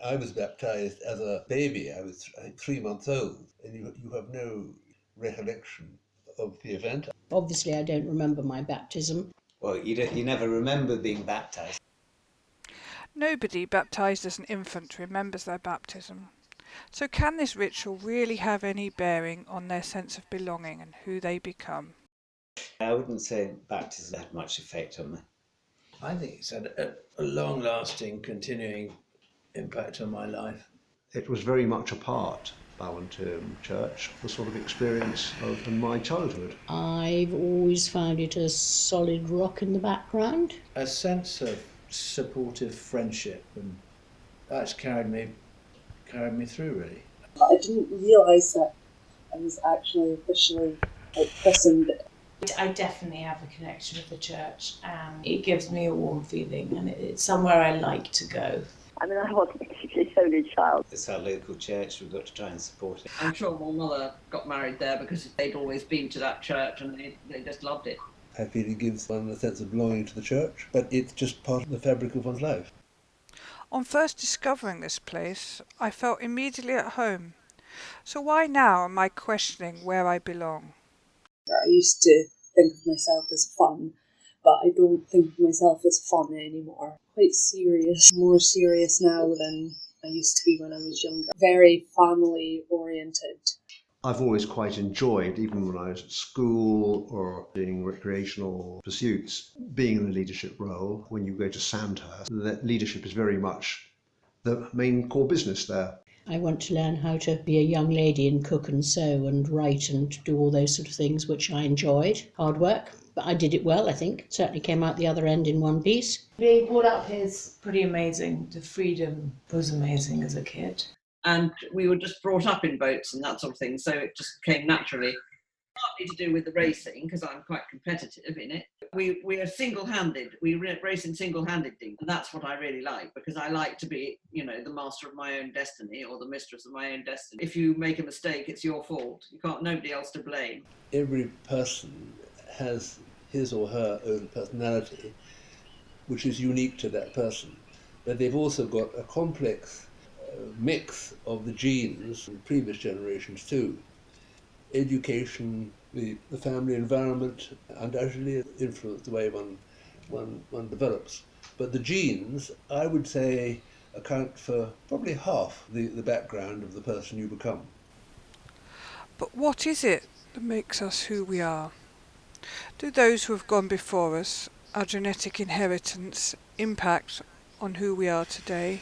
I was baptized as a baby. I was, I think, 3 months old, and you have no recollection of the event. Obviously, I don't remember my baptism. Well, you never remember being baptised. Nobody baptized as an infant remembers their baptism. So can this ritual really have any bearing on their sense of belonging and who they become? I wouldn't say baptism had much effect on me. I think it's had a long-lasting, continuing impact on my life. It was very much a part, Ballantyre Church, the sort of experience of in my childhood. I've always found it a solid rock in the background. A sense of supportive friendship, and that's carried me through, really. I didn't realise that I was actually officially christened. I definitely have a connection with the church, and it gives me a warm feeling, and it's somewhere I like to go. I mean, I wasn't a particularly holy child. It's our local church, we've got to try and support it. I'm sure my mother got married there because they'd always been to that church and they just loved it. I feel it gives one a sense of belonging to the church, but it's just part of the fabric of one's life. On first discovering this place, I felt immediately at home. So why now am I questioning where I belong? I used to think of myself as fun, but I don't think of myself as fun anymore. Quite serious, more serious now than I used to be when I was younger. Very family oriented. I've always quite enjoyed, even when I was at school or doing recreational pursuits, being in a leadership role. When you go to Sandhurst, that leadership is very much the main core business there. I want to learn how to be a young lady and cook and sew and write and do all those sort of things, which I enjoyed. Hard work, but I did it well, I think. Certainly came out the other end in one piece. Being brought up here is pretty amazing. The freedom was amazing as a kid. And we were just brought up in boats and that sort of thing, so it just came naturally. Partly to do with the racing, because I'm quite competitive in it. We are single-handed, we race in single-handedly, and that's what I really like, because I like to be, the master of my own destiny, or the mistress of my own destiny. If you make a mistake, it's your fault. Nobody else to blame. Every person has his or her own personality, which is unique to that person, but they've also got a complex mix of the genes from previous generations too. Education, the family environment undoubtedly influence the way one develops. But the genes, I would say, account for probably half the background of the person you become. But what is it that makes us who we are? Do those who have gone before us, our genetic inheritance, impact on who we are today?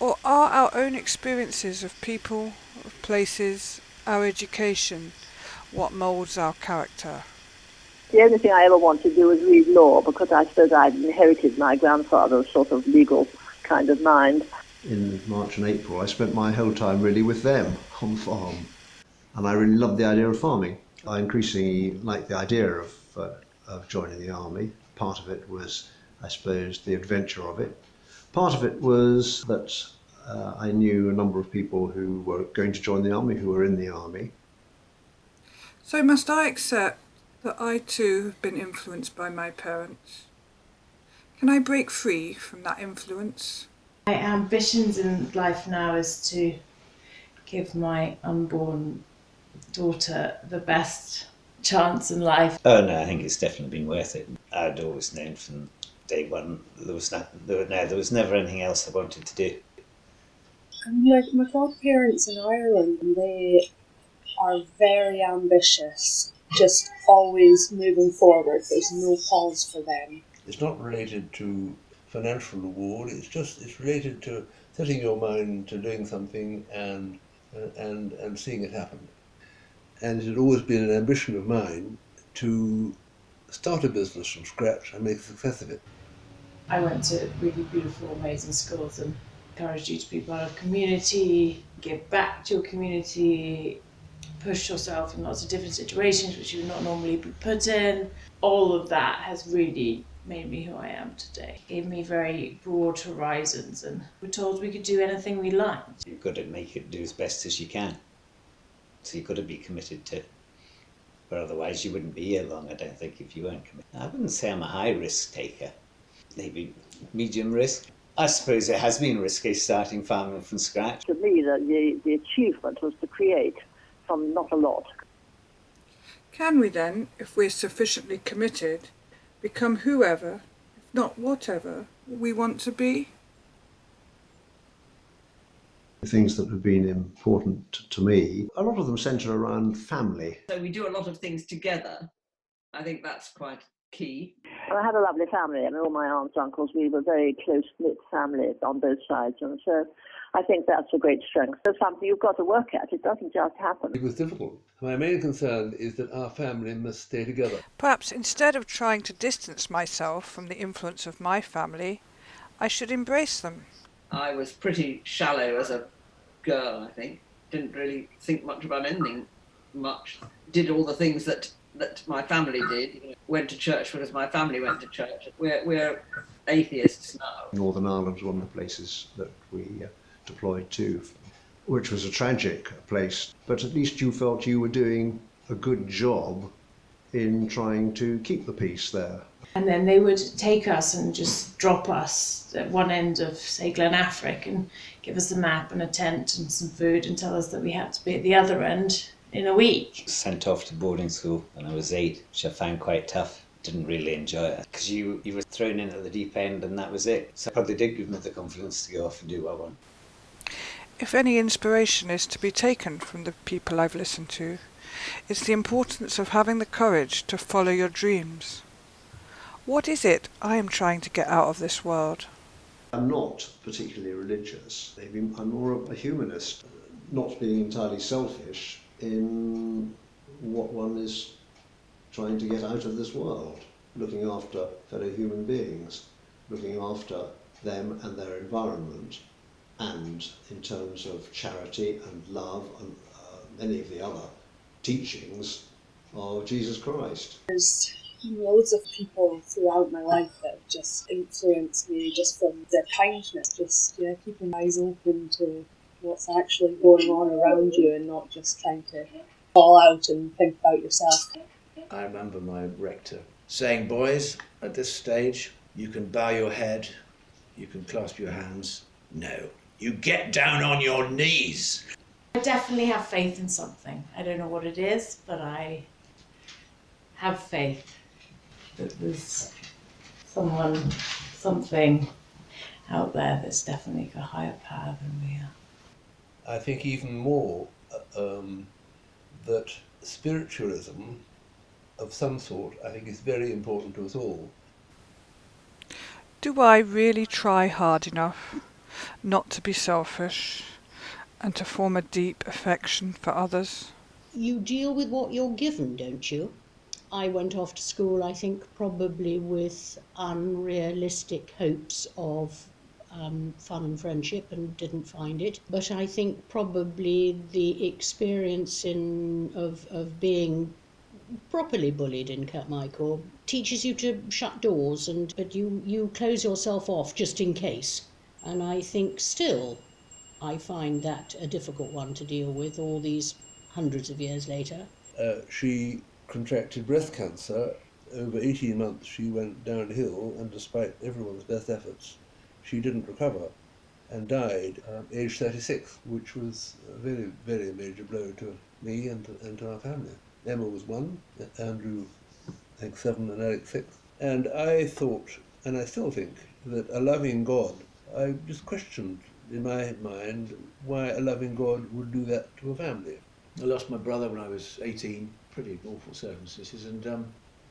Or are our own experiences of people, of places, our education, what moulds our character? The only thing I ever wanted to do was read law, because I suppose I'd inherited my grandfather's sort of legal kind of mind. In March and April, I spent my whole time really with them on the farm. And I really loved the idea of farming. I increasingly liked the idea of joining the army. Part of it was, I suppose, the adventure of it. Part of it was that I knew a number of people who were going to join the army, who were in the army. So must I accept that I too have been influenced by my parents? Can I break free from that influence? My ambitions in life now is to give my unborn daughter the best chance in life. Oh no, I think it's definitely been worth it. I'd always known from day one there was never anything else I wanted to do. Like my godparents in Ireland, they are very ambitious, just always moving forward. There's no pause for them. It's not related to financial reward, it's related to setting your mind to doing something and seeing it happen. And it had always been an ambition of mine to start a business from scratch and make a success of it. I went to really beautiful, amazing schools and encouraged you to be part of a community, give back to your community, push yourself in lots of different situations which you would not normally be put in. All of that has really made me who I am today. Gave me very broad horizons, and we're told we could do anything we liked. You've got to make it do as best as you can. So you've got to be committed to, but otherwise you wouldn't be here long, I don't think, if you weren't committed. I wouldn't say I'm a high risk taker. Maybe medium risk. I suppose it has been risky starting farming from scratch. To me, the achievement was to create from not a lot. Can we then, if we're sufficiently committed, become whoever, if not whatever, we want to be? Things that have been important to me, a lot of them centre around family. So we do a lot of things together. I think that's quite key. And I had a lovely family. I mean, all my aunts, uncles, we were very close-knit families on both sides. And so I think that's a great strength. It's something you've got to work at. It doesn't just happen. It was difficult. My main concern is that our family must stay together. Perhaps instead of trying to distance myself from the influence of my family, I should embrace them. I was pretty shallow as a girl, I think. Didn't really think much about anything much. Did all the things that my family did. Went to church because my family went to church. We're atheists now. Northern Ireland was one of the places that we deployed to, which was a tragic place. But at least you felt you were doing a good job in trying to keep the peace there. And then they would take us and just drop us at one end of, say, Glenafric and give us a map and a tent and some food and tell us that we had to be at the other end in a week. Sent off to boarding school when I was 8, which I found quite tough. Didn't really enjoy it because you were thrown in at the deep end and that was it. So it probably did give me the confidence to go off and do what I want. If any inspiration is to be taken from the people I've listened to, it's the importance of having the courage to follow your dreams. What is it I am trying to get out of this world? I'm not particularly religious. I'm more a humanist, not being entirely selfish in what one is trying to get out of this world, looking after fellow human beings, looking after them and their environment, and in terms of charity and love and many of the other teachings of Jesus Christ. There's loads of people throughout my life that have just influenced me just from their kindness, just keeping my eyes open to what's actually going on around you and not just trying to fall out and think about yourself. I remember my rector saying, boys, at this stage, you can bow your head, you can clasp your hands. No, you get down on your knees. I definitely have faith in something. I don't know what it is, but I have faith that there's something out there that's definitely a higher power than we are. I think even more that spiritualism of some sort, I think, is very important to us all. Do I really try hard enough not to be selfish and to form a deep affection for others? You deal with what you're given, don't you? I went off to school, I think, probably with unrealistic hopes of fun and friendship and didn't find it. But I think probably the experience of being properly bullied in Katmai teaches you to shut doors, but you close yourself off just in case. And I think still I find that a difficult one to deal with all these hundreds of years later. She contracted breast cancer. Over 18 months she went downhill, and despite everyone's best efforts, she didn't recover and died age 36, which was a very, very major blow to me and to our family. Emma was 1, Andrew, I think, 7, and Eric 6. And I thought, and I still think, that a loving God, I just questioned in my mind why a loving God would do that to a family. I lost my brother when I was 18, pretty awful circumstances, and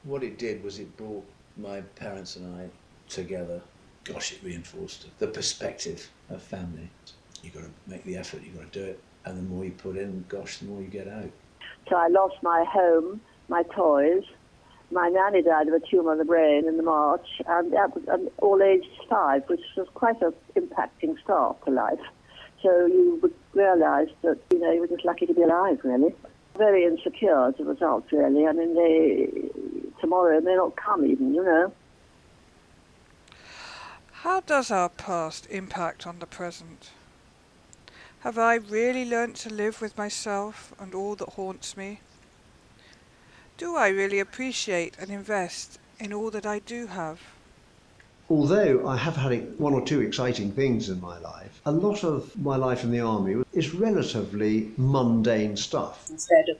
what it did was it brought my parents and I together. Gosh, it reinforced the perspective of family. You've got to make the effort, you've got to do it, and the more you put in, gosh, the more you get out. So I lost my home, my toys. My nanny died of a tumour in the brain in March, and that was all aged 5, which was quite an impacting start to life. So you would realise that, you were just lucky to be alive, really. Very insecure as a result, really. I mean, tomorrow may not come even, How does our past impact on the present? Have I really learnt to live with myself and all that haunts me? Do I really appreciate and invest in all that I do have? although I have had one or two exciting things in my life, a lot of my life in the army is relatively mundane stuff. Instead of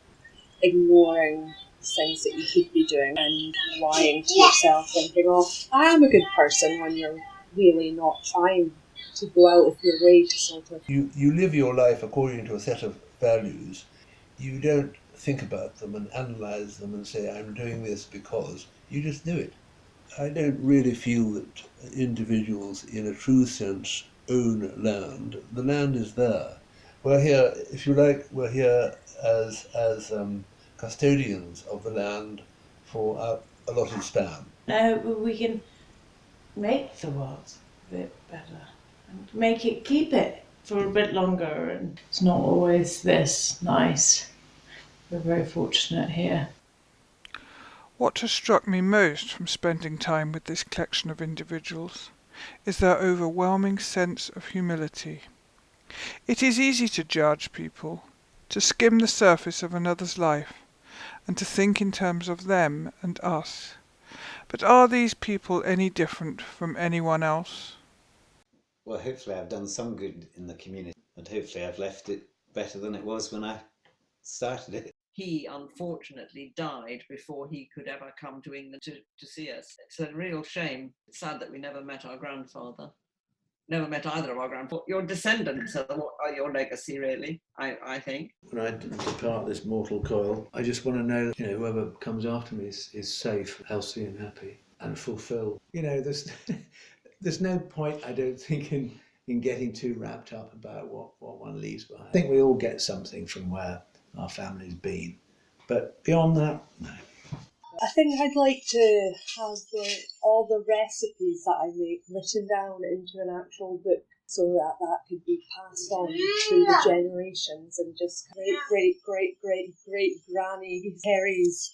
ignoring things that you could be doing and lying to yourself, thinking, oh, I am a good person, when you're really not trying to go out of your way to sort of... You live your life according to a set of values. You don't think about them and analyze them and say, I'm doing this because. You just do it. I don't really feel that individuals, in a true sense, own land. The land is there. We're here, if you like, we're here as custodians of the land for our allotted span. Now we can make the world a bit better and keep it for a bit longer, and it's not always this nice. We're very fortunate here. What has struck me most from spending time with this collection of individuals is their overwhelming sense of humility. It is easy to judge people, to skim the surface of another's life, and to think in terms of them and us. But are these people any different from anyone else? Well, hopefully I've done some good in the community, and hopefully I've left it better than it was when I started it. He unfortunately died before he could ever come to England to see us. It's a real shame. It's sad that we never met our grandfather. Never met either of our grandfathers. Your descendants are your legacy, really, I think. When I depart this mortal coil, I just want to know, whoever comes after me is safe, healthy and happy and fulfilled. There's no point, I don't think, in getting too wrapped up about what one leaves behind. I think we all get something from where our family's been. But beyond that, no. I think I'd like to have all the recipes that I make written down into an actual book, so that could be passed on through the generations, and just great granny Terry's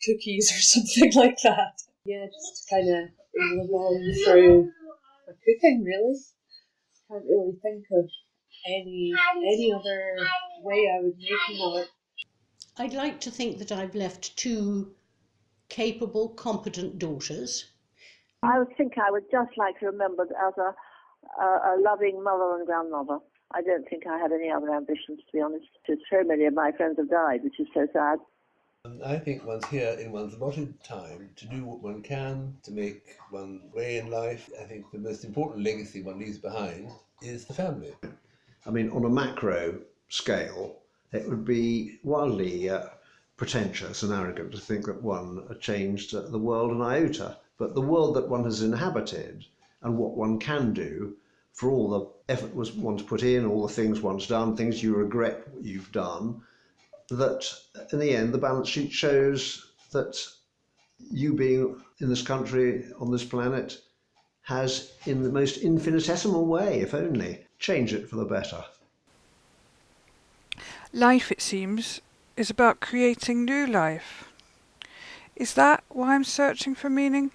cookies or something like that. Yeah, just kind of live on through my cooking, really. Can't really think of any other way I would make more. I'd like to think that I've left two capable, competent daughters. I would think I would just like to remember as a loving mother and grandmother. I don't think I had any other ambitions, to be honest. So many of my friends have died, which is so sad. I think one's here in one's allotted time to do what one can to make one way in life. I think the most important legacy one leaves behind is the family. I mean, on a macro scale, it would be wildly pretentious and arrogant to think that one changed the world an iota. But the world that one has inhabited and what one can do, for all the effort one's put in, all the things one's done, things you regret what you've done, that in the end the balance sheet shows that you being in this country, on this planet, has in the most infinitesimal way, if only, changed it for the better. Life, it seems, is about creating new life. Is that why I'm searching for meaning?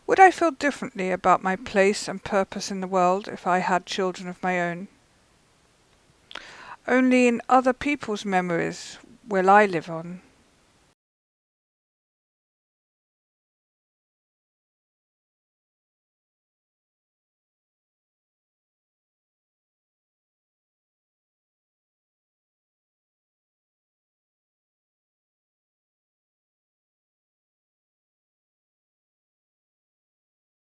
Would I feel differently about my place and purpose in the world if I had children of my own? Only in other people's memories will I live on.